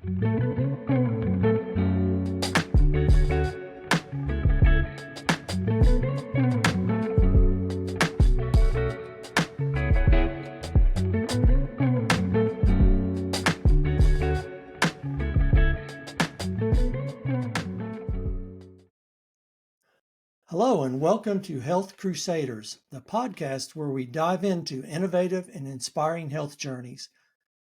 Hello, and welcome to Health Crusaders, the podcast where we dive into innovative and inspiring health journeys,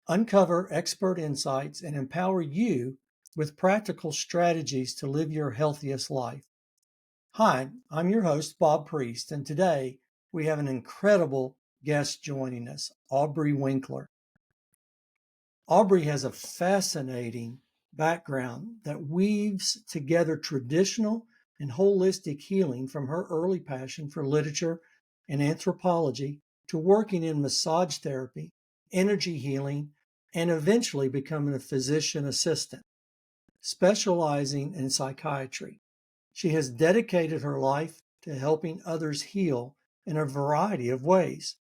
uncover expert insights, and empower you with practical strategies to live your healthiest life. Hi, I'm your host, Bob Priest, and today we have an incredible guest joining us, Aubrey Winkler. Aubrey has a fascinating background that weaves together traditional and holistic healing from her early passion for literature and anthropology to working in massage therapy, energy healing, and eventually becoming a physician assistant, specializing in psychiatry. She has dedicated her life to helping others heal in a variety of ways.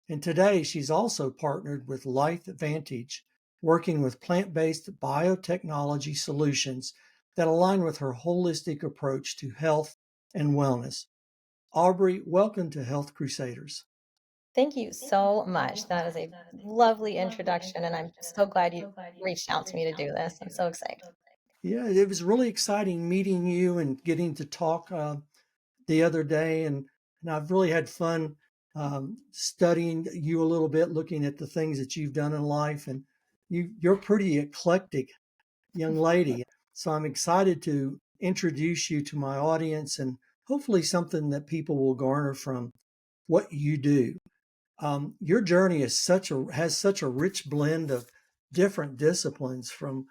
And today she's also partnered with Life Vantage, working with plant-based biotechnology solutions that align with her holistic approach to health and wellness. Aubrey, welcome to Health Crusaders. Thank you so much. That is a lovely introduction, and I'm so glad you reached out to me to do this. I'm so excited. Yeah, it was really exciting meeting you and getting to talk the other day, and I've really had fun studying you a little bit, looking at the things that you've done in life, and you're pretty eclectic young lady. So I'm excited to introduce you to my audience and hopefully something that people will garner from what you do. Your journey has such a rich blend of different disciplines, from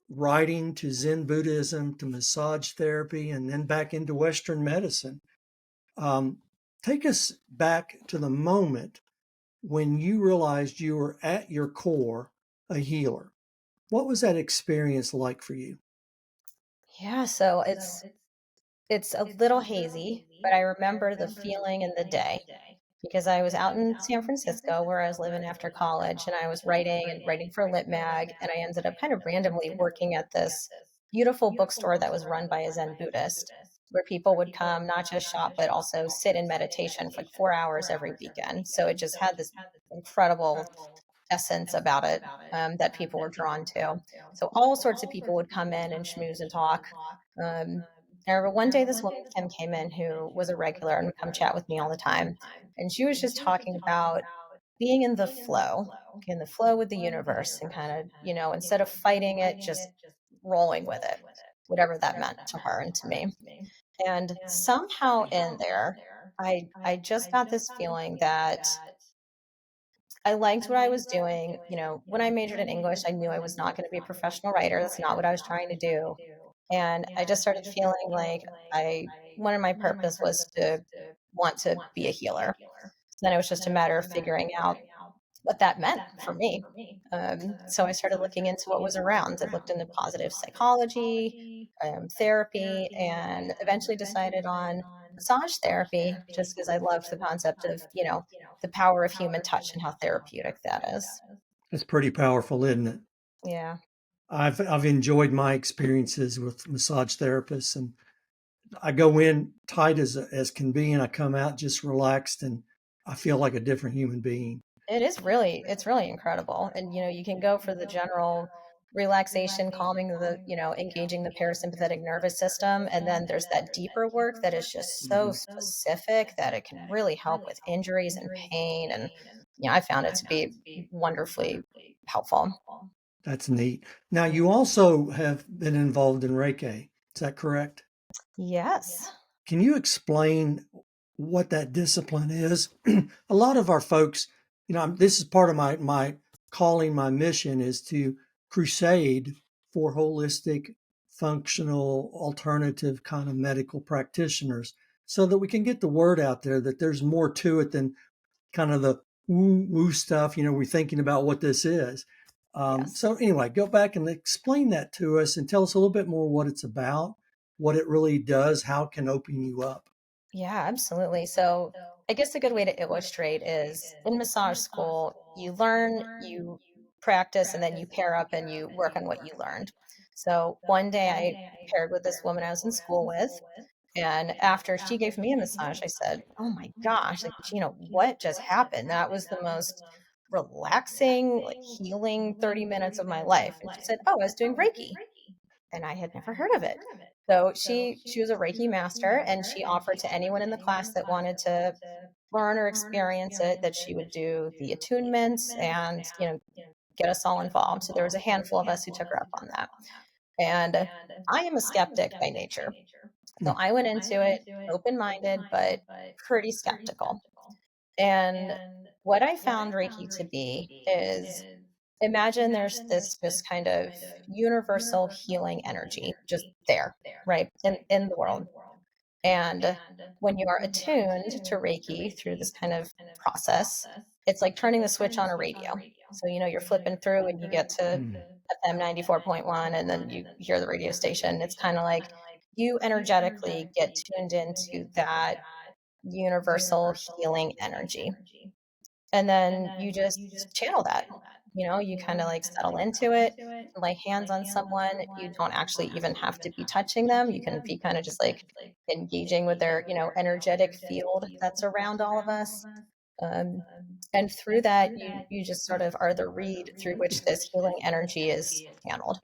writing to Zen Buddhism to massage therapy and then back into Western medicine. Um, Take us back to the moment when you realized you were at your core a healer. What was that experience like for you? Yeah, so it's a little hazy, but I remember the feeling in the day because I was out in San Francisco where I was living after college and I was writing for Lit Mag, and I ended up kind of randomly working at this beautiful bookstore that was run by a Zen Buddhist where people would come not just shop but also sit in meditation for like 4 hours every weekend. So it just had this incredible essence about it, that people were drawn to. So all sorts of people would come in and schmooze and talk. I remember one day this woman, Kim, came in who was a regular and would come chat with me all the time. And she was just talking about being in the flow with the universe and kind of, instead of fighting it, just rolling with it, whatever that meant to her and to me. And somehow in there, I just got this feeling that I liked what I was doing. When I majored in English, I knew I was not going to be a professional writer. That's not what I was trying to do. And I just started feeling like one of my purpose was to want to be a healer. Then it was just a matter of figuring out what that meant for me. So I started looking into what was around. I looked into positive psychology, therapy, and eventually decided on massage therapy just because I loved the concept of, the power of human touch and how therapeutic that is. It's pretty powerful, isn't it? Yeah. I've enjoyed my experiences with massage therapists, and I go in tight as can be, and I come out just relaxed, and I feel like a different human being. It's really incredible. And, you can go for the general relaxation, calming engaging the parasympathetic nervous system. And then there's that deeper work that is just so Mhm. specific that it can really help with injuries and pain. And, I found it to be wonderfully helpful. That's neat. Now, you also have been involved in Reiki. Is that correct? Yes. Can you explain what that discipline is? A lot of our folks, this is part of my calling, my mission is to crusade for holistic, functional, alternative kind of medical practitioners so that we can get the word out there that there's more to it than kind of the woo woo stuff. We're thinking about what this is. Yes. So anyway, go back and explain that to us and tell us a little bit more what it's about, what it really does, how it can open you up. Yeah, absolutely. So I guess a good way to illustrate is in massage school, you learn, you practice and then you pair up and you work on what you learned. So one day I paired with this woman I was in school with, and after she gave me a massage, I said, "Oh my gosh, like, what just happened? That was the most relaxing, like healing 30 minutes of my life." And she said, "Oh, I was doing Reiki." And I had never heard of it. So she was a Reiki master, and she offered to anyone in the class that wanted to learn or experience it that she would do the attunements and, get us all involved. So there was a handful of us who took her up on that. And I am a skeptic by nature. So Mm. I went into it open-minded, but pretty skeptical. And what I found Reiki to be is, imagine there's this just kind of universal healing energy just there, right? In the world. And when you are attuned to Reiki through this kind of process, it's like turning the switch on a radio. So, you're flipping through and you get to Mm. FM 94.1 and then you hear the radio station. It's kind of like you energetically get tuned into that universal healing energy. And then you just channel that. You kind of like settle into it, lay hands on someone. You don't actually even have to be touching them. You can be kind of just like engaging with their, energetic field that's around all of us. Um, and through that, you just sort of are the reed through which this healing energy is channeled.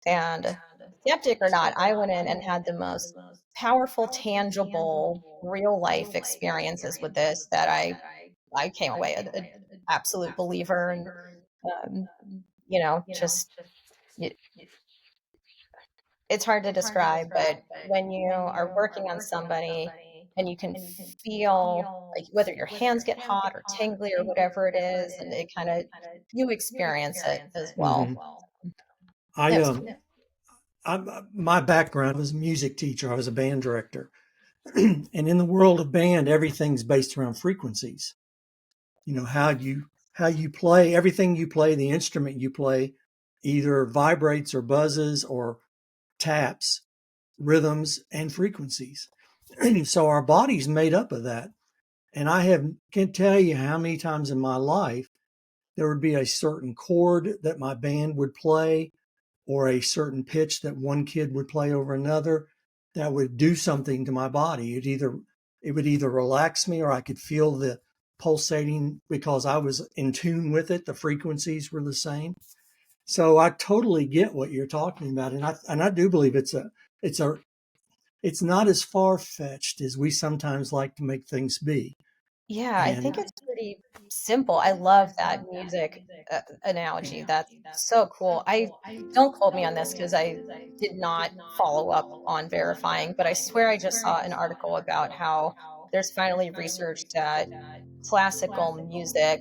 And skeptic or not, I went in and had the most powerful, tangible, real life experiences with this that I came away an absolute believer. And um, just y- it's hard to describe, but when you are working on somebody and you can feel like whether your hands get hot or tingly or whatever it is, and it kind of you experience it as well. Hmm. I It was cool. my background was a music teacher. I was a band director, and in the world of band, everything's based around frequencies. How you play, everything you play, the instrument you play, either vibrates or buzzes or taps, rhythms and frequencies. So our body's made up of that. And can't tell you how many times in my life there would be a certain chord that my band would play or a certain pitch that one kid would play over another that would do something to my body. It would either relax me or I could feel the pulsating because I was in tune with it. The frequencies were the same. So I totally get what you're talking about. And I do believe it's a it's not as far fetched as we sometimes like to make things be. Yeah, I And think it's pretty simple. I love that music analogy. That's so cool. I don't quote me on this because I did not follow up on verifying, but I swear I just saw an article about how there's finally research that classical music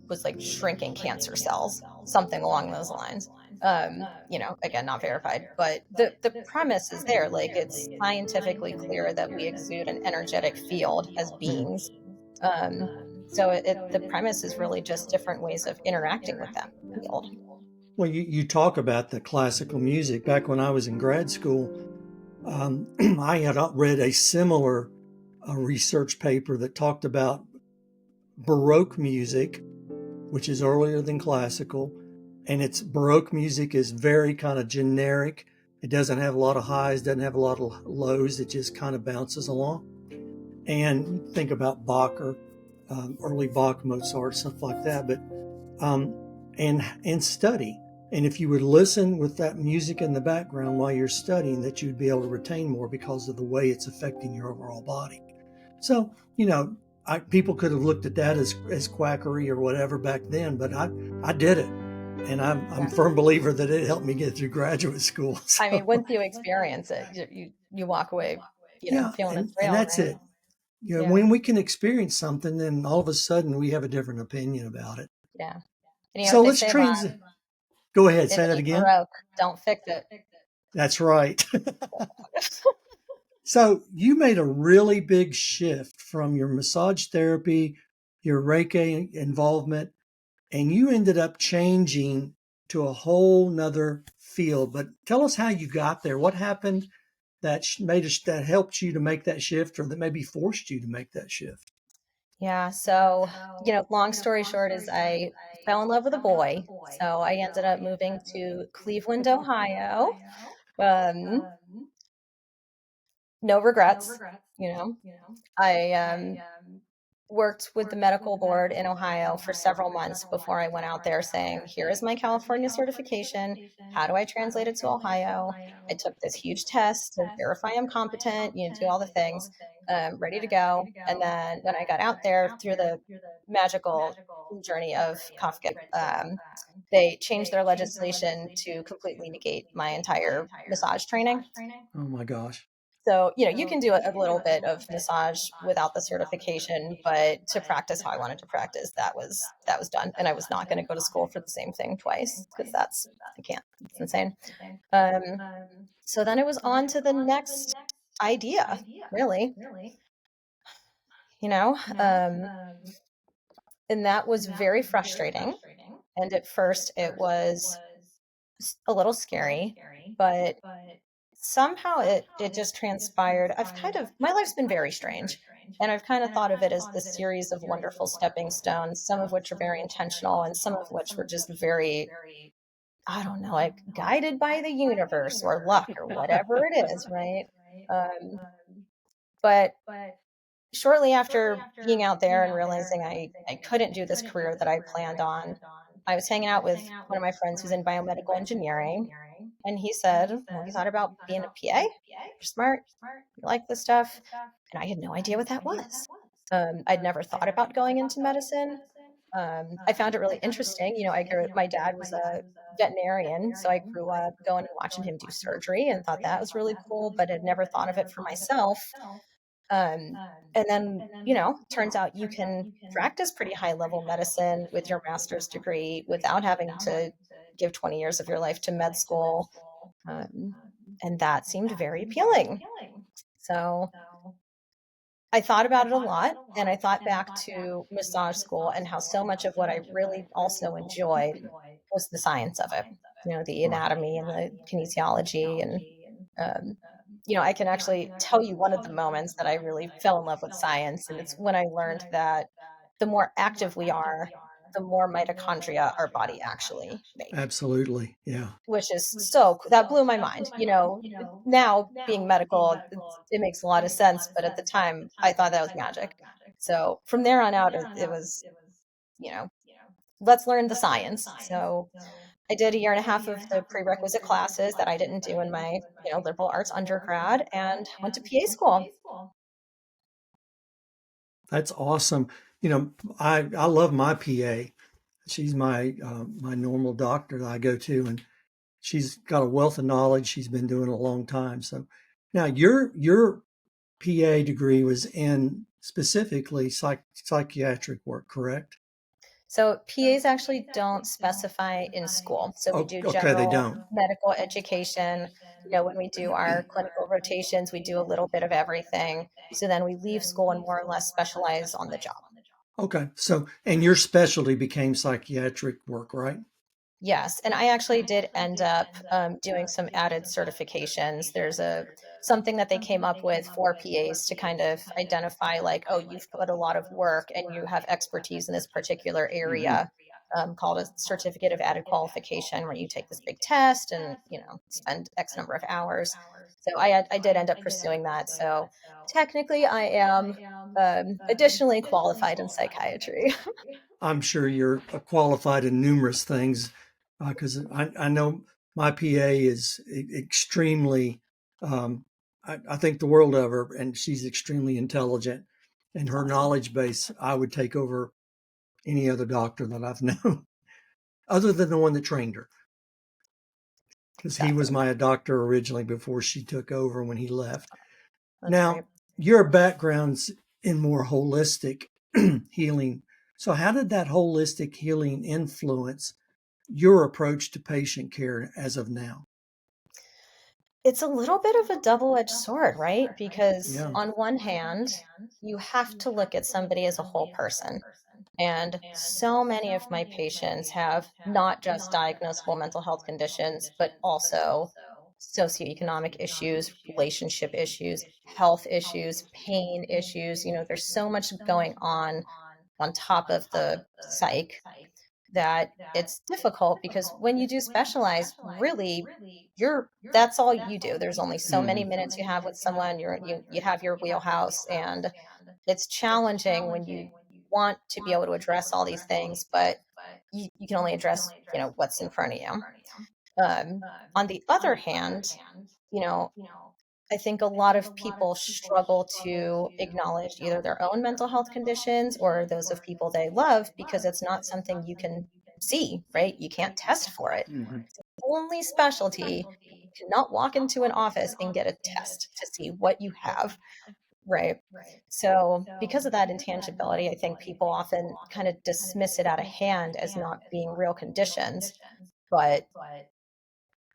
was like shrinking cancer cells, something along those lines. Again, not verified, but the premise is there. Like, it's scientifically clear that we exude an energetic field as mm, beings. um, so the premise is really just different ways of interacting with that field. well, you talk about the classical music. Back when I was in grad school, I had read a similar research paper that talked about Baroque music, which is earlier than classical. And it's Baroque music is very kind of generic. It doesn't have a lot of highs, doesn't have a lot of lows. It just kind of bounces along. And think about Bach or early Bach, Mozart, stuff like that. But um, and study. And if you would listen with that music in the background while you're studying, that you'd be able to retain more because of the way it's affecting your overall body. So, people could have looked at that as quackery or whatever back then, but I did it. And I'm a Yeah. firm believer that it helped me get through graduate school. I mean, So, once you experience it, you walk away, yeah, feeling and, it's and real, that's right? it. Yeah. When we can experience something, then all of a sudden we have a different opinion about it. Yeah. And you know So what they let's say about go ahead, if say it that ain't again. broke, don't fix it. That's right. So you made a really big shift from your massage therapy, your Reiki involvement, and you ended up changing to a whole nother field. But tell us how you got there. What happened that helped you to make that shift, or that maybe forced you to make that shift? Yeah, so, long story short is I fell in love with a boy, so I ended up moving to Cleveland, Ohio. Um, no regrets, you know. I, worked with the medical board in Ohio for several months before I went out there saying, "Here is my California certification. How do I translate it to Ohio?" I took this huge test to verify I'm competent, do all the things, ready to go. And then when I got out there through the magical journey of Kafka, they changed their legislation to completely negate my entire massage training. Oh my gosh. So, you can do a little bit of massage without the certification, but to practice how I wanted to practice, that was done. And I was not going to go to school for the same thing twice because I can't. It's insane. Um, so then it was on to the next idea, really, you know, um, and that was very frustrating. And at first it was a little scary, but somehow it just transpired. I've kind of my life's been very strange, and I've kind of thought of it as this series of wonderful stepping stones, some of which are very intentional and some of which were just very, I don't know, like guided by the universe or luck or whatever it is, right? But shortly after being out there and realizing I couldn't do this career that I planned on, I was hanging out with one of my friends who's in biomedical engineering, and he said, "Well, you thought about being a PA? You're smart. You like this stuff." And I had no idea what that was. I'd never thought about going into medicine. I found it really interesting. My dad was a veterinarian, so I grew up going and watching him do surgery and thought that was really cool, but had never thought of it for myself. Um, and then, turns out you can practice pretty high level medicine with your master's degree without having to give 20 years of your life to med school. Um, and that seemed very appealing. So I thought about it a lot, and I thought back to massage school and how so much of what I really also enjoyed was the science of it, the Right. anatomy and the kinesiology. And, I can actually tell you one of the moments that I really fell in love with science, and it's when I learned that the more active we are, the more mitochondria our body actually make, Absolutely. Yeah. which is that blew my mind. Now being medical, it makes a lot of sense, but at the time I thought that was magic. So from there on out, it was, you know, let's learn the science. So I did a year and a half of the prerequisite classes that I didn't do in my, liberal arts undergrad and went to PA school. That's awesome. I love my PA. She's my normal doctor that I go to, and she's got a wealth of knowledge. She's been doing it a long time. So now your PA degree was in specifically psychiatric work, correct? So PAs actually don't specify in school. So we Oh, do okay, they general don't. medical education. When we do our clinical rotations, we do a little bit of everything. So then we leave school and more or less specialize on the job. Okay, so and your specialty became psychiatric work, right? Yes, and I actually did end up doing some added certifications. There's a something that they came up with for PAs to kind of identify, like, oh, you've put a lot of work and you have expertise in this particular Hmm. area, called a certificate of added qualification, where you take this big test and spend X number of hours. So I did end up pursuing that. So technically, I am additionally qualified in psychiatry. I'm sure you're qualified in numerous things because I know my PA is extremely, um, I think the world of her, and she's extremely intelligent. And It's her awesome. knowledge base, I would take over any other doctor that I've known, other than the one that trained her, because he was Exactly. my doctor originally before she took over when he left. That's great. Now, your background's in more holistic healing. So, how did that holistic healing influence your approach to patient care as of now? It's a little bit of a double-edged sword, right? Because Yeah. on one hand, you have to look at somebody as a whole person. And so many of my patients have not just diagnosable mental health conditions, but also socioeconomic issues, relationship issues, health issues, pain issues. There's so much going on top of the psych that it's difficult because when you do specialize, really, that's all you do. There's only so many Mhm. minutes you have with someone. You have your wheelhouse, and it's challenging when you want to be able to address all these things, but you can only address what's in front of you. On the other hand, you know I think a lot of people struggle to acknowledge either their own mental health conditions or those of people they love because it's not something you can see, right? You can't test for it. Mhm. Only specialty. You cannot walk into an office and get a test to see what you have, right? So, because of that intangibility, I think people often kind of dismiss it out of hand as not being real conditions, but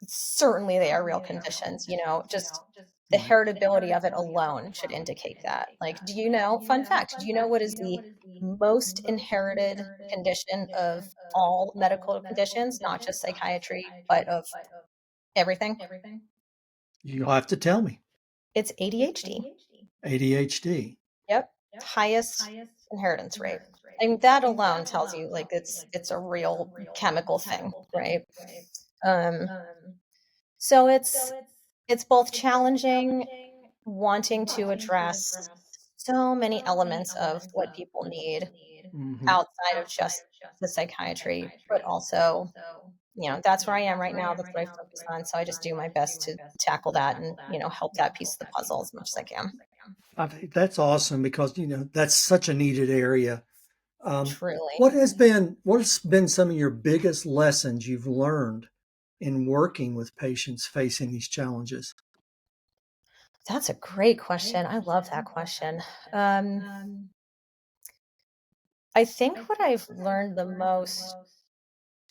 certainly they are real conditions. Just the Right. heritability of it alone should indicate that. Like, fun fact, do you know what is the most inherited condition of all medical conditions, not just psychiatry, but of everything? You'll have to tell me. It's ADHD. ADHD. Yep. Highest inheritance rate. And that alone tells you like it's a real chemical thing, right? Um, so it's both challenging wanting to address so many elements of what people need Mhm. outside of just the psychiatry, but also, that's where I am right now. That's what I focus on. So I just do my best to tackle that and, help that piece of the puzzle as much as I can. I think that's awesome because that's such a needed area. Truly. What has been some of your biggest lessons you've learned in working with patients facing these challenges? That's a great question. I love that question. Um, I think what I've learned the most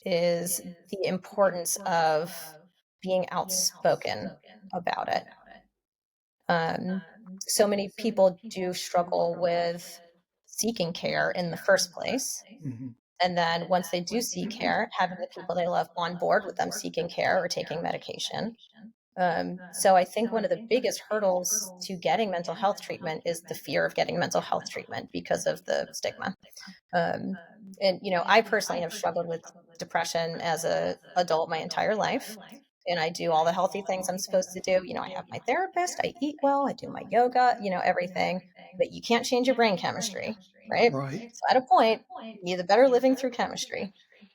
is the importance of being outspoken about it. Um, so many people do struggle with seeking care in the first place. Mhm. And then once they do seek care, having the people they love on board with them seeking care or taking medication. So I think one of the biggest hurdles to getting mental health treatment is the fear of getting mental health treatment because of the stigma. Um, and I personally have struggled with depression as a adult my entire life, and I do all the healthy things I'm supposed to do. I have my therapist, I eat well, I do my yoga, everything, but you can't change your brain chemistry, right? Right. So at a point, you either better living through chemistry.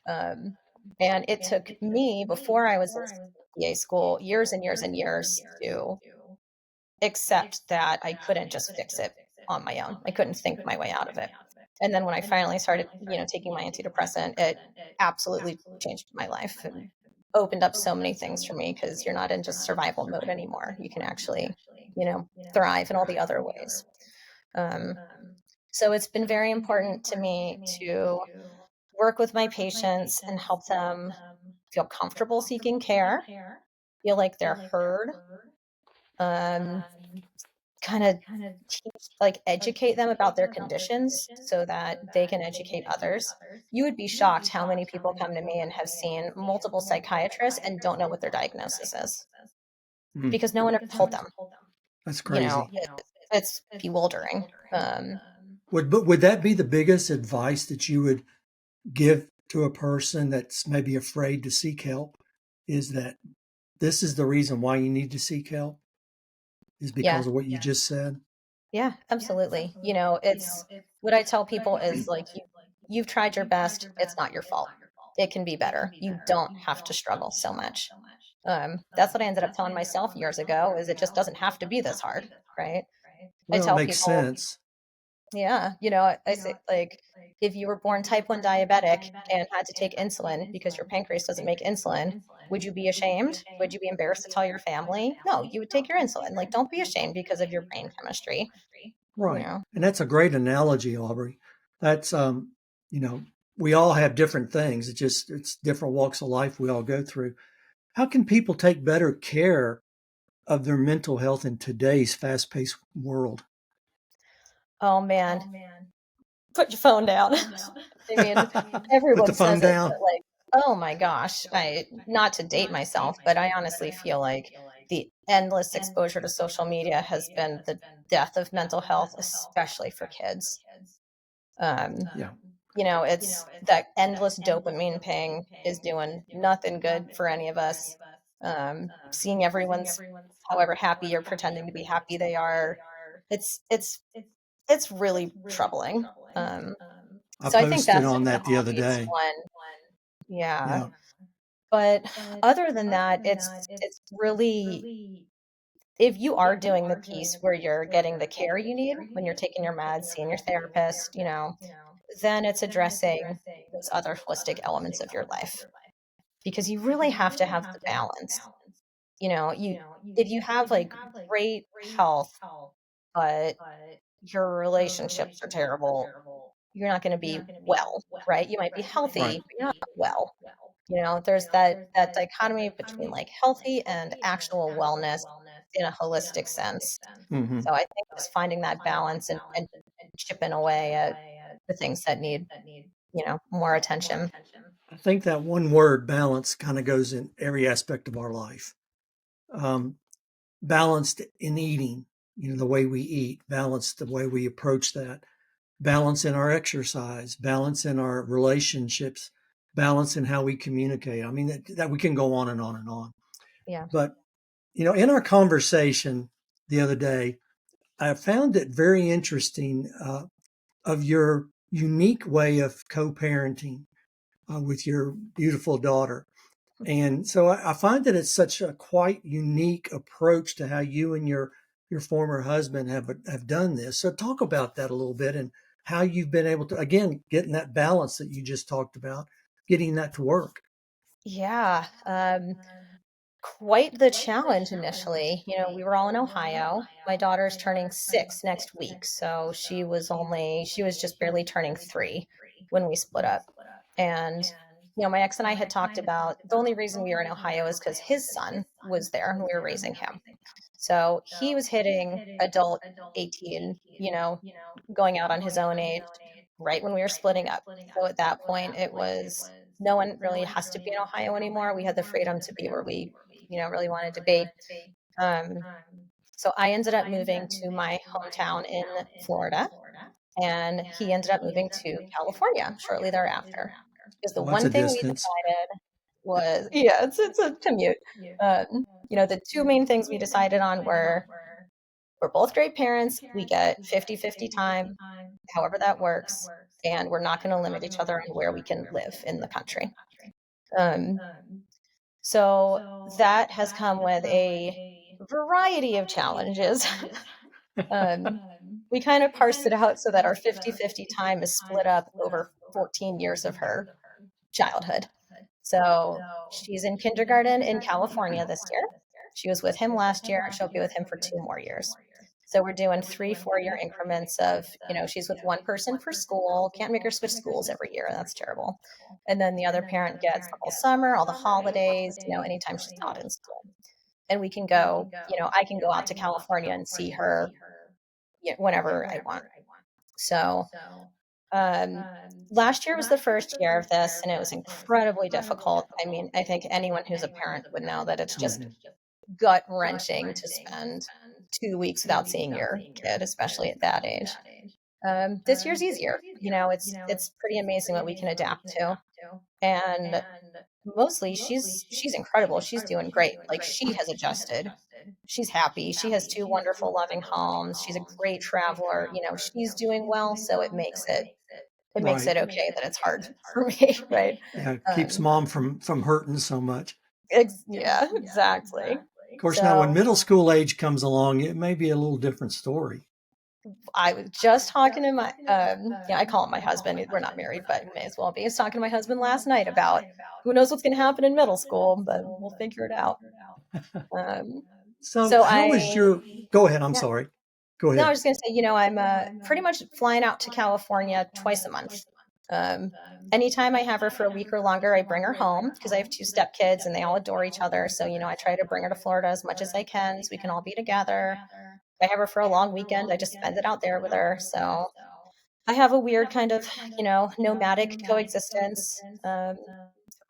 Um, and it took me before I was in PA school years and years and years to accept that I couldn't just fix it on my own. I couldn't think my way out of it. And then when I finally started, taking my antidepressant, it absolutely changed my life and opened up so many things for me because you're not in just survival mode anymore. You can actually, thrive in all the other ways. Um, so it's been very important to me to work with my patients and help them feel comfortable seeking care, feel like they're heard, um, kind of like educate them about their conditions so that they can educate others. You would be shocked how many people come to me and have seen multiple psychiatrists and don't know what their diagnosis is Mm. because no one ever told them. That's crazy. It's bewildering. Would that be the biggest advice that you would give to a person that's maybe afraid to seek help? Is that this is the reason why you need to seek help? Is because Yeah, of what you just said? yeah, absolutely. It's what I tell people is like you've tried your best. It's not your fault. It can be better. You don't have to struggle so much. That's what I ended up telling myself years ago is it just doesn't have to be this hard, right? I Well, it tell makes people, sense. yeah, I say like if you were born type 1 diabetic and had to take insulin because your pancreas doesn't make insulin, would you be ashamed? Would you be embarrassed to tell your family? No, you would take your insulin. Like don't be ashamed because of your brain chemistry, you Right. know. And that's a great analogy, Aubrey. That's you know, we all have different things. It's different walks of life we all go through. How can people take better care of their mental health in today's fast-paced world? Oh man, put your phone down. I mean, Put the everyone phone says it, but down. Oh my gosh. I not to date myself, but I honestly feel like the endless exposure to social media has been the death of mental health, especially for kids. Um, Yeah. it's that endless dopamine ping is doing nothing good for any of us. Seeing everyone's however happy or pretending to be happy they are, it's it's it's really troubling. Um, I so I think posted that's on just the that the other obvious day. one. Yeah. Yeah. But other than that, it's really if you are doing the piece where you're getting the care you need when you're taking your meds, seeing your therapist, then it's addressing those other holistic elements of your life because you really have to have the balance. You if you have like great health, but your relationships are terrible, you're not going to be well, right? You might be Right. healthy, but you're not well. There's that dichotomy between like healthy and actual wellness in a holistic sense. Hmm. So I think just finding that balance and chipping away at the things that need, more attention. I think that one word, balance, kind of goes in every aspect of our life. Um, Balanced in eating, the way we eat, balanced the way we approach that, balance in our exercise, balance in our relationships, balance in how we communicate. I mean, that we can go on and on and on. Yeah. But, in our conversation the other day, I found it very interesting of your unique way of co parenting with your beautiful daughter. And so I find that it's such a quite unique approach to how you and your former husband have done this. So talk about that a little bit and how you've been able to again getting that balance that you just talked about, getting that to work. Yeah. Quite the challenge initially. We were all in Ohio. My daughter's turning 6 next week, so she was just barely turning 3 when we split up. And my ex and I had talked about the only reason we were in Ohio is because his son was there and we were raising him. So he was hitting adult 18, going out on his own age right when we were splitting up. So at that point, it was no one really has to be in Ohio anymore. We had the freedom to be where we, really wanted to be. Um, so I ended up moving to my hometown in Florida, and he ended up moving to California shortly thereafter. Because the Well, that's a one thing we distance. decided was, yeah, it's a commute. The two main things we decided on were we're both great parents. We get 50-50 time, however that works, and we're not going to limit each other on where we can live in the country. Um, so that has come with a variety of challenges. um, we kind of parsed it out so that our 50-50 time is split up over 14 years of her childhood. So she's in kindergarten in California this year. She was with him last year. She'll be with him for 2 more years. So we're doing 3 4 year increments of, she's with one person for school. Can't make her switch schools every year. That's terrible. And then the other parent gets the whole summer, all the holidays, anytime she's not in school. And we can go, I can go out to California and see her whenever I want. So um, last year was the first year of this, and it was incredibly difficult. I mean, I think anyone who's a parent would know that it's just Mhm. gut wrenching to spend 2 weeks without seeing your kid, especially at that age. This year's easier. It's pretty amazing what we can adapt to, and mostly she's incredible. She's doing great. Like she has adjusted. She's happy. She has two wonderful, loving homes. She's a great traveler. She's doing well, so it makes it Right. okay that it's hard for me, right? Yeah. Keeps Um, mom from hurting so much. yeah, exactly. Of course, now when So middle school age comes along, it may be a little different story. I was just talking to my, yeah, I call him my husband. We're not married, but may as well be. I was talking to my husband last night about who knows what's going to happen in middle school, but we'll figure it out. Um, So so how was I, your go ahead, I'm yeah, sorry. Go no, I ahead. was just going to say, I'm pretty much flying out to California twice a month. Um, Anytime I have her for a week or longer, I bring her home because I have two stepkids and they all adore each other. So, I try to bring her to Florida as much as I can so we can all be together. If I have her for a long weekend, I just spend it out there with her. So I have a weird kind of, nomadic coexistence.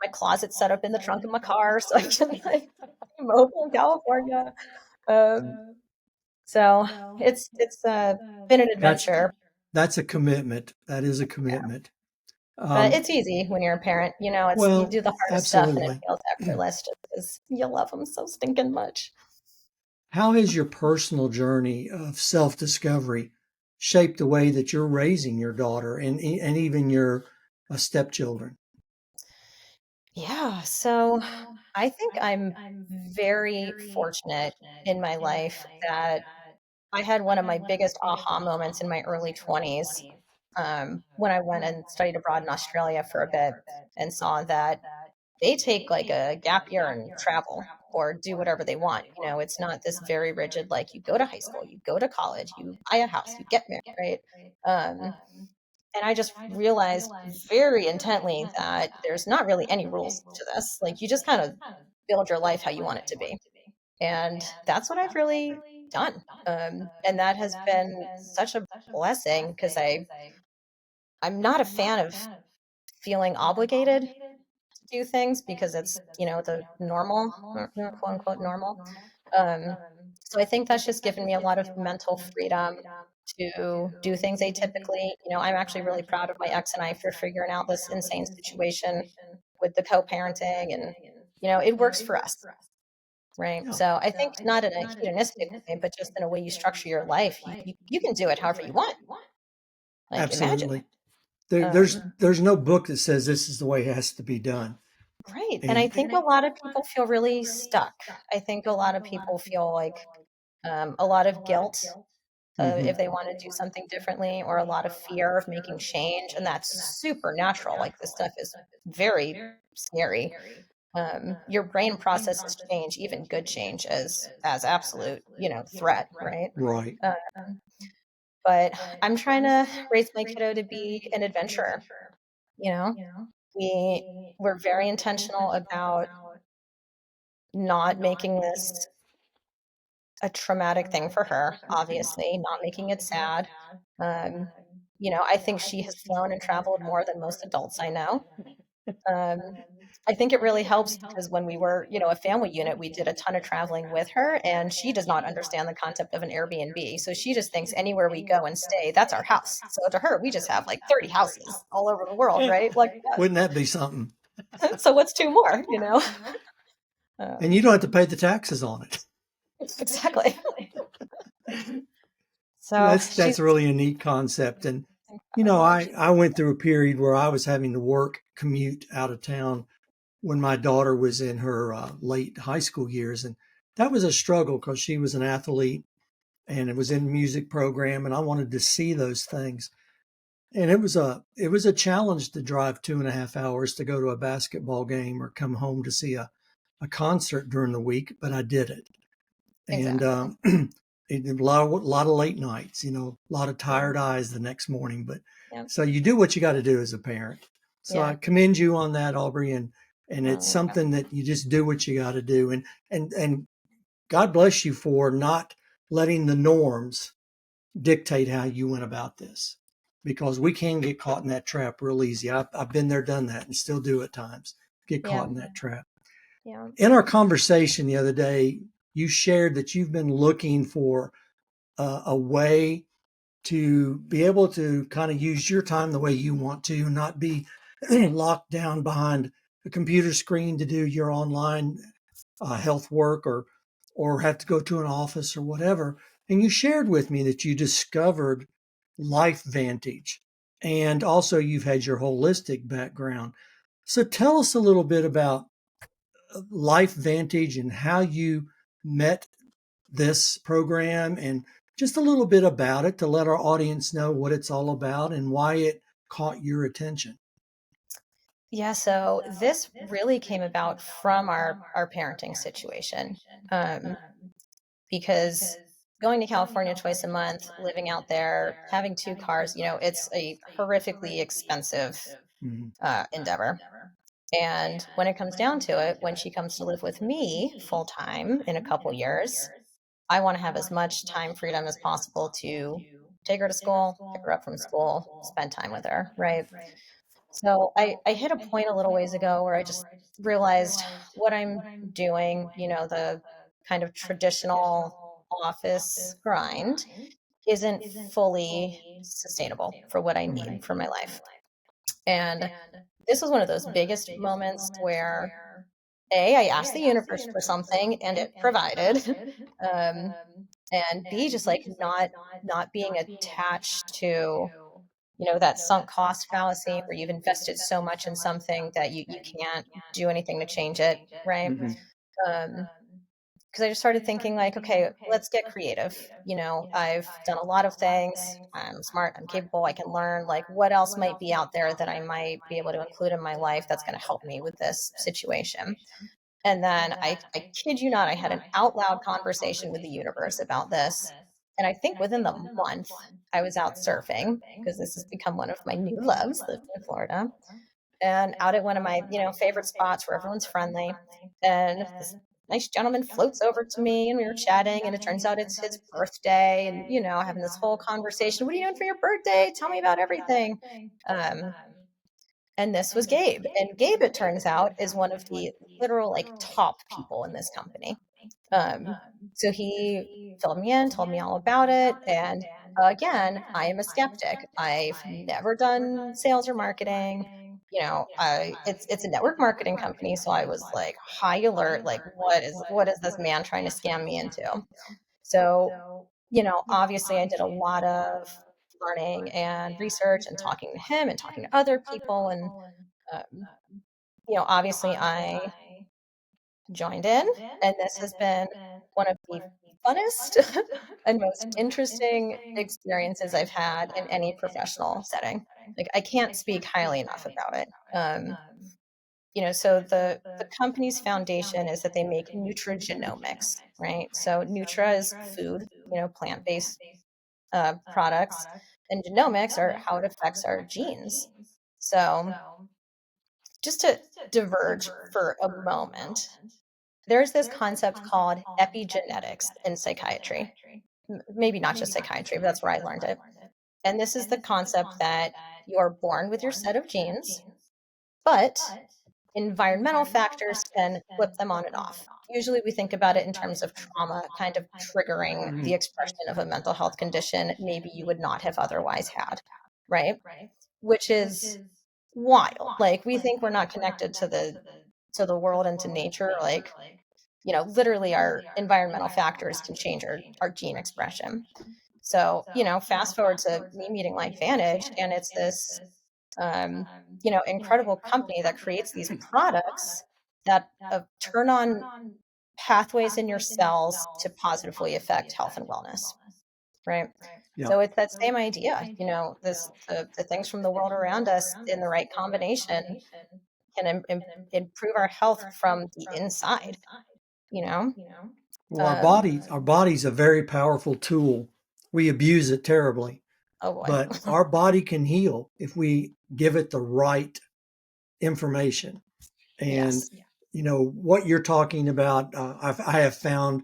my closet set up in the trunk of my car so I can like be mobile in California. Um, so it's been an That's adventure, that's a commitment. That is a commitment. but Um, it's easy when you're a parent. You know, it's you well, do the hardest stuff and it absolutely. feels effortless just because you love them so stinking much. How has your personal journey of self-discovery shaped the way that you're raising your daughter and even your stepchildren? Yeah, so I think I'm very fortunate in my life that I had one of my biggest aha moments in my early 20s, when I went and studied abroad in Australia for a bit and saw that they take like a gap year and travel or do whatever they want. You know, it's not this very rigid, like you go to high school, you go to college, you buy a house, you get married, right? Um, and I just realized very intently that there's not really any rules to this. Like you just kind of build your life how you want it to be. And that's what I've really done. And that has been such a blessing because I'm not a fan of feeling obligated to do things because it's, you know, the normal, quote unquote normal. Um, so I think that's just given me a lot of mental freedom to do things atypically. You know, I'm actually really proud of my ex and I for figuring out this insane situation with the co-parenting and, you know, it works for us. Right. Yeah, So I think not in a hedonistic way, but just in a way you structure your life. You can do it however you want. Like imagine. absolutely. There, Um, there's no book that says this is the way it has to be done. right. And I And think a lot of people feel really stuck. I think a lot of people feel like a lot of guilt if mhm, they want to do something differently, or a lot of fear of making change. And that's super natural. Like this stuff is very scary. Your brain processes change, even good change, as absolute, you know, threat, right? right. Um, but I'm trying to raise my kiddo to be an adventurer. You know, we we're very intentional about not making this a traumatic thing for her, obviously, not making it sad. Um, you know, I think she has flown and traveled more than most adults I know. Um, I think it really helps because when we were, you know, a family unit, we did a ton of traveling with her, and she does not understand the concept of an Airbnb. So she just thinks anywhere we go and stay, that's our house. So to her, we just have like 30 houses all over the world, Eh, right? Like, wouldn't that be something? so what's two more, you know? And you Um, don't have to pay the taxes on it. exactly. So That's she's really a neat concept. And incredible. I went through a period where I was having to work commute out of town when my daughter was in her late high school years, and that was a struggle because she was an athlete and it was in music program, and I wanted to see those things. And it was a challenge to drive 2.5 hours to go to a basketball game or come home to see a concert during the week, but I did it. And Exactly. a lot of late nights, a lot of Yeah. tired eyes the next morning. But Yeah. so you do what you got to do as a parent. So I Yeah. commend you on that, Aubrey, and it's Oh, okay. something that you just do what you got to do. And God bless you for not letting the norms dictate how you went about this, because we can get caught in that trap real easy. I've been there, done that, and still do at times get Yeah. caught in that trap. Yeah. In our conversation the other day, you shared that you've been looking for a way to be able to kind of use your time the way you want to, not be locked down behind a computer screen to do your online health work, or have to go to an office or whatever. And you shared with me that you discovered Life Vantage, and also you've had your holistic background. So tell us a little bit about Life Vantage and how you met this program, and just a little bit about it to let our audience know what it's all about and why it caught your attention. Yeah, so this really came about from our parenting situation. Um, because going to California twice a month, living out there, having two cars, you know, it's a horrifically expensive Mhm. endeavor. And when it comes down to it, when she comes to live with me full time in a couple years, I want to have as much time freedom as possible to take her to school, pick her up from school, spend time with her, right? So I hit a point a little ways ago where I just realized what I'm doing, the kind of traditional office grind isn't fully sustainable for what I need for my life. And this was one of those biggest moments where A, I asked the universe for something and it provided. um, and B, just like not being attached to that sunk cost fallacy where you've invested so much in something that you can't do anything to change it, right? Hmm. um because I just started thinking like, okay, let's get creative. I've done a lot of things. I'm smart, I'm capable, I can learn. Like, what else might be out there that I might be able to include in my life that's going to help me with this situation? And then I kid you not, I had an out loud conversation with the universe about this. And I think within the month, I was out surfing because this has become one of my new loves, living in Florida, and out at one of my, favorite spots where everyone's friendly. And this nice gentleman floats over to me and we were chatting, and it turns out it's his birthday, and, having this whole conversation. What are you doing for your birthday? Tell me about everything. Um, and this was Gabe. And Gabe, it turns out, is one of the literal like top people in this company. Um, so he filled me in, told me all about it. And again, I am a skeptic. I've never done sales or marketing. It's a network marketing company. So I was like high alert, like what is this man trying to scam me into? So, obviously I did a lot of learning and research and talking to him and talking to other people. And, um, obviously I joined in, and this has been one of the funnest and most interesting experiences I've had in any professional setting. Like, I can't speak highly enough about it. So the company's foundation is that they make nutrigenomics, right? So Nutra is food, plant-based products, and genomics are how it affects our genes. So just to diverge for a moment, there's this concept called epigenetics in psychiatry. Maybe not just psychiatry, but that's where I learned it. And this is the concept that you are born with your set of genes, but environmental factors can flip them on and off. Usually we think about it in terms of trauma kind of triggering the Hmm. expression of a mental health condition maybe you would not have otherwise had, right? Which is wild. Like, we think we're not connected to the world and to nature. Like, literally our environmental factors can change our gene expression. So, fast forward to me meeting Like Vantage, and it's this, incredible company that creates these products that turn on pathways in your cells to positively affect health and wellness, right? Yeah. So it's that same idea, the things from the world around us in the right combination can improve our health from the inside, you know? Well, Um, our body's a very powerful tool. We abuse it terribly, oh boy. but our body can heal if we give it the right information. And Yes. what you're talking about, I have found,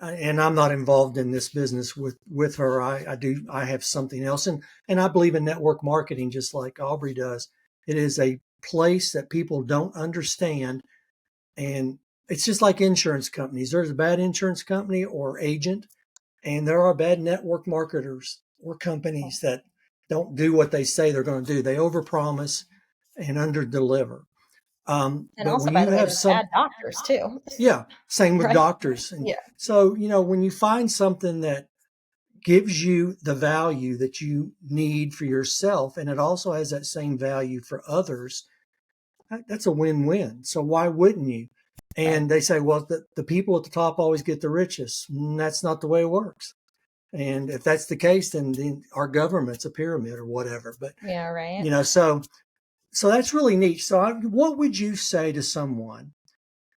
and I'm not involved in this business with her. I have something else, and I believe in network marketing just like Aubrey does. It is a place that people don't understand, and it's just like insurance companies. There's a bad insurance company or agent, and there are bad network marketers or companies that don't do what they say they're going to do. They overpromise and underdeliver. And But also, when by you the way, have there's bad some, doctors too, yeah, same with right? doctors. And Yeah. so, when you find something that gives you the value that you need for yourself, and it also has that same value for others, that's a win-win. So why wouldn't you? Right. And they say, well, the people at the top always get the richest. That's not the way it works. And if that's the case, then our government's a pyramid or whatever. But, Yeah, right. so that's really neat. So what would you say to someone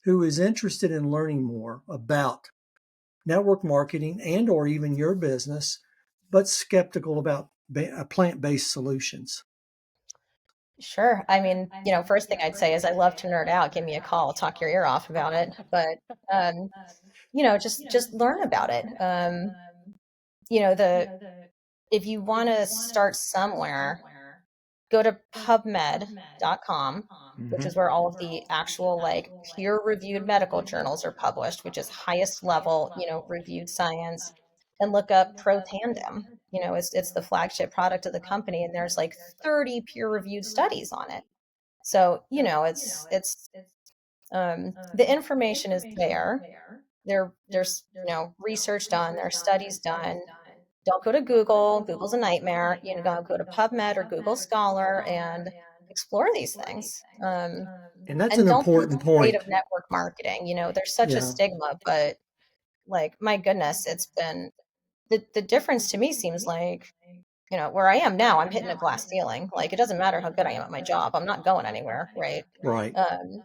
who is interested in learning more about network marketing and or even your business, but skeptical about plant-based solutions? Sure. I mean, first thing I'd say is I love to nerd out. Give me a call. I'll talk your ear off about it. But just learn about it. The if you want to start somewhere, go to PubMed.com, which Hmm. is where all of the actual like peer-reviewed medical journals are published, which is highest level, reviewed science, and look up Protandim. It's the flagship product of the company, and there's like 30 peer-reviewed studies on it. So, the information is there. There's research done, there's studies done. Don't go to Google. Google's a nightmare. Go to PubMed or Google Scholar and explore these things. And that's And an don't be important afraid of point. network marketing. There's such a Yeah. stigma, but like, my goodness, it's been the difference to me seems like, where I am now, I'm hitting a glass ceiling. Like, it doesn't matter how good I am at my job. I'm not going anywhere, right? Right. Um,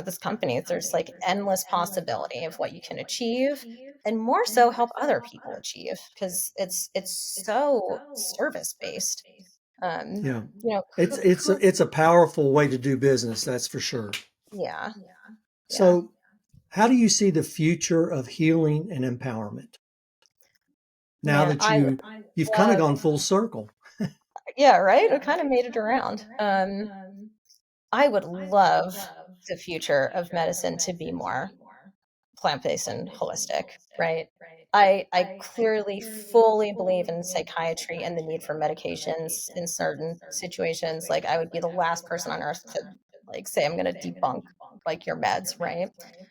this company, there's like endless possibility of what you can achieve and more so help other people achieve because it's so service based. Um, Yeah. you know, It's who, it's who, a, it's a powerful way to do business, that's for sure. yeah, yeah, So, how do you see the future of healing and empowerment now man, that I you've kind of love, gone full circle? yeah, right. I kind of made it around. I would love the future of medicine to be more plant-based and holistic, right? I clearly fully believe in psychiatry and the need for medications in certain situations. Like, I would be the last person on earth to like say I'm going to debunk like your meds, right?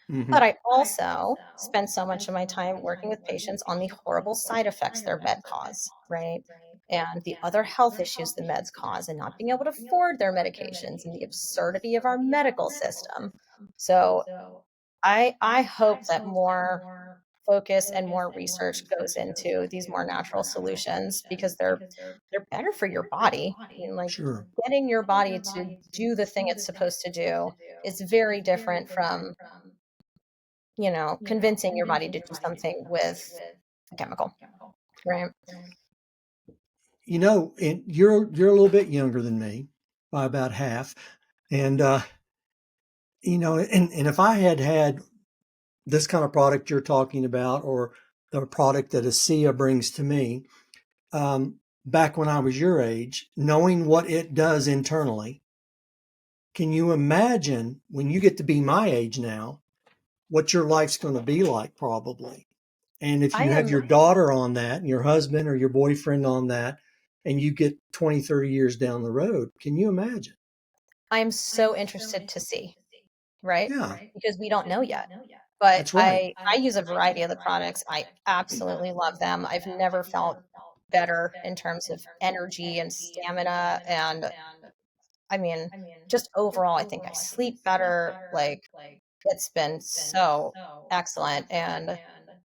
Hmm. But I also spend so much of my time working with patients on the horrible side effects their med cause, right? And the other health issues the meds cause, and not being able to afford their medications, and the absurdity of our medical system. So I hope that more focus and more research goes into these more natural solutions because they're better for your body. I mean, like, Sure. getting your body to do the thing it's supposed to do is very different from, convincing your body to do something with a chemical, right? And you're a little bit younger than me by about half, and and if I had had this kind of product you're talking about, or the product that ASEA brings to me, back when I was your age, knowing what it does internally, can you imagine when you get to be my age now, what your life's going to be like, probably? And if I you have am your daughter on that, and your husband or your boyfriend on that, and you get 20, 30 years down the road, can you imagine? I'm so interested to see, right? Yeah, Because we don't know yet. But that's right. I use a variety of the products. I absolutely love them. I've never felt better in terms of energy and stamina. And I mean, just overall, I think I sleep better. Like, it's been so excellent. And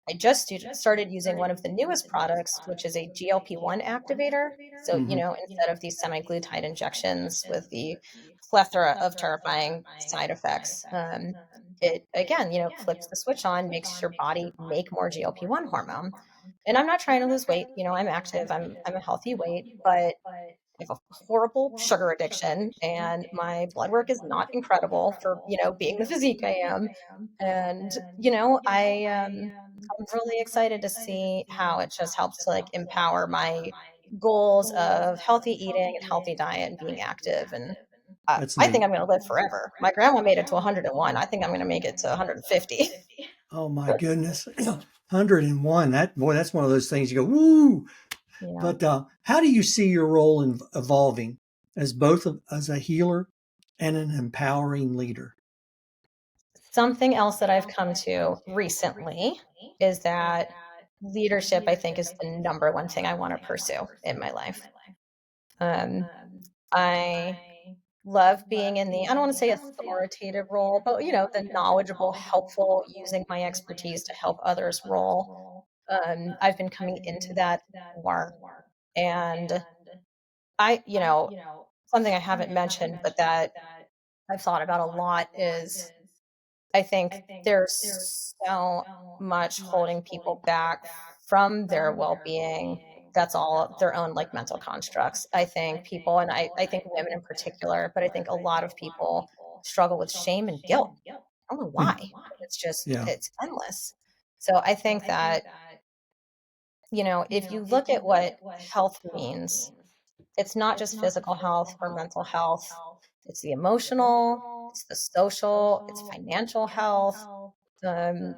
I just started using one of the newest products, which is a GLP-1 activator. So, Hmm. instead of these semaglutide injections with the plethora of terrifying side effects, it again, flips the switch on, makes your body make more GLP-1 hormone. And I'm not trying to lose weight. I'm active. I'm a healthy weight, but I have a horrible sugar addiction, and my blood work is not incredible for, being the physique I am. And, I'm really excited to see how it just helps to like empower my goals of healthy eating and healthy diet and being active. And That's I think neat. I'm going to live forever. My grandma made it to 101. I think I'm going to make it to 150. Oh my goodness. 101. That's one of those things you go, woo. Yeah. But how do you see your role in evolving as as a healer and an empowering leader? Something else that I've come to recently is that leadership, I think, is the number one thing I want to pursue in my life. Um, I love being in the, I don't want to say authoritative role, but the knowledgeable, helpful, using my expertise to help others role. I've been coming into that more. And something I haven't mentioned, but that I've thought about a lot is I think there's so much holding people back from their well-being. That's all their own like mental constructs. I think people, and I think women in particular, but I think a lot of people struggle with shame and guilt. I don't know Yeah. why, but Yeah. it's endless. So I think that, if you look at what health means, it's not just physical health or mental health. It's the emotional, it's the social, it's financial health, um,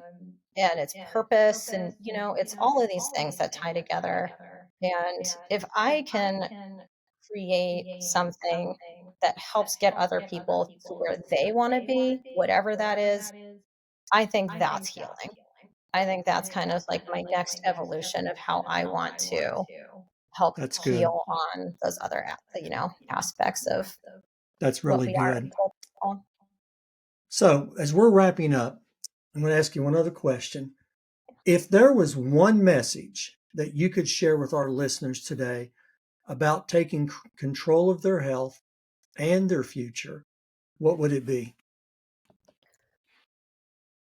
and it's purpose. And, it's all of these things that tie together. And if I can create something that helps get other people to where they want to be, whatever that is, I think that's healing. I think that's kind of like my next evolution of how I want to help That's good. heal on those other, aspects of That's what really we are as good. whole people. So, as we're wrapping up, I'm going to ask you one other question. If there was one message that you could share with our listeners today about taking control of their health and their future, what would it be?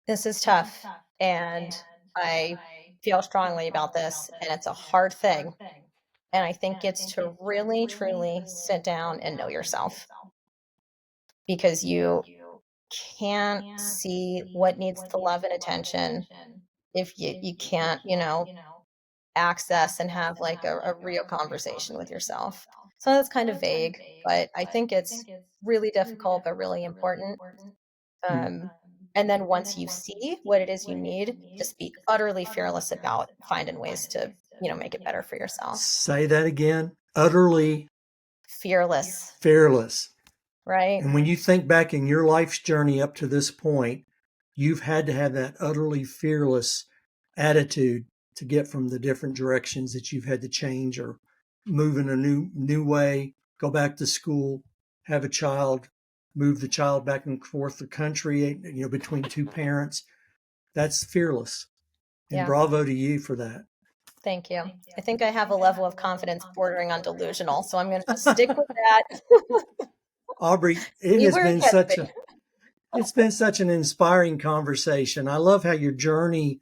This is tough, and I feel strongly about this, and it's a hard thing. And I think it's to really, truly sit down and know yourself, because you can't see what needs the love and attention if you can't, access and have like a real conversation with yourself. So that's kind of vague, but I think it's really difficult, but really important. Hmm. Um, and then once you see what it is you need, just be utterly fearless about finding ways to, make it better for yourself. Say that again. Utterly Fearless, fearless. right? And when you think back in your life's journey up to this point, you've had to have that utterly fearless attitude to get from the different directions that you've had to change or move in a new way, go back to school, have a child, move the child back and forth the country, between two parents. That's fearless. And Yeah. bravo to you for that. Thank you. I think I have a level of confidence bordering on delusional, so I'm going to just stick with that. Aubrey, See where it gets me. it's been such an inspiring conversation. I love how your journey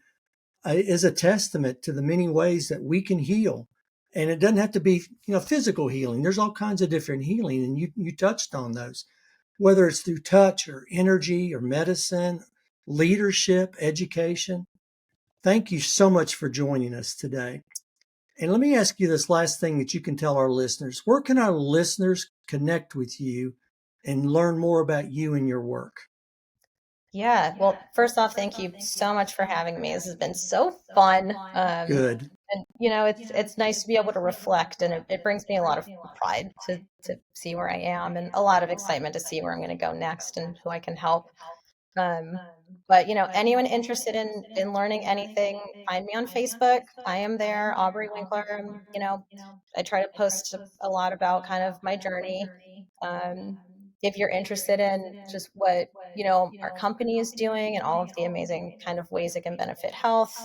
is a testament to the many ways that we can heal. And it doesn't have to be, physical healing. There's all kinds of different healing, and you touched on those, whether it's through touch or energy or medicine, leadership, education. Thank you so much for joining us today. And let me ask you this last thing that you can tell our listeners. Where can our listeners connect with you and learn more about you and your work? Yeah. Well, first off, thank you so much for having me. This has been so fun. Good. And it's nice to be able to reflect, and it brings me a lot of pride to see where I am, and a lot of excitement to see where I'm going to go next and who I can help. Um, but anyone interested in learning anything, find me on Facebook. I am there, Aubrey Winkler. I try to post a lot about kind of my journey. If you're interested in just what our company is doing and all of the amazing kind of ways it can benefit health,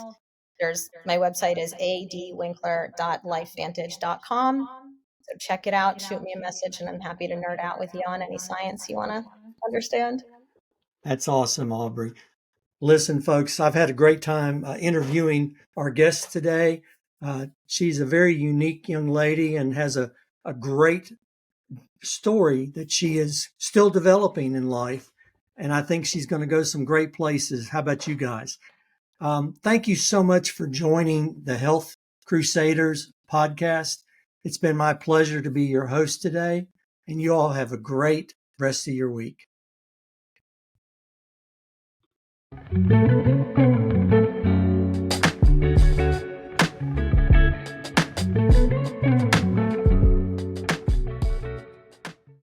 there's my website is adwinkler.lifevantage.com. So check it out, shoot me a message, and I'm happy to nerd out with you on any science you want to understand. That's awesome, Aubrey. Listen, folks, I've had a great time interviewing our guest today. She's a very unique young lady and has a great story that she is still developing in life. And I think she's going to go some great places. How about you guys? Thank you so much for joining the Health Crusaders podcast. It's been my pleasure to be your host today, and you all have a great rest of your week.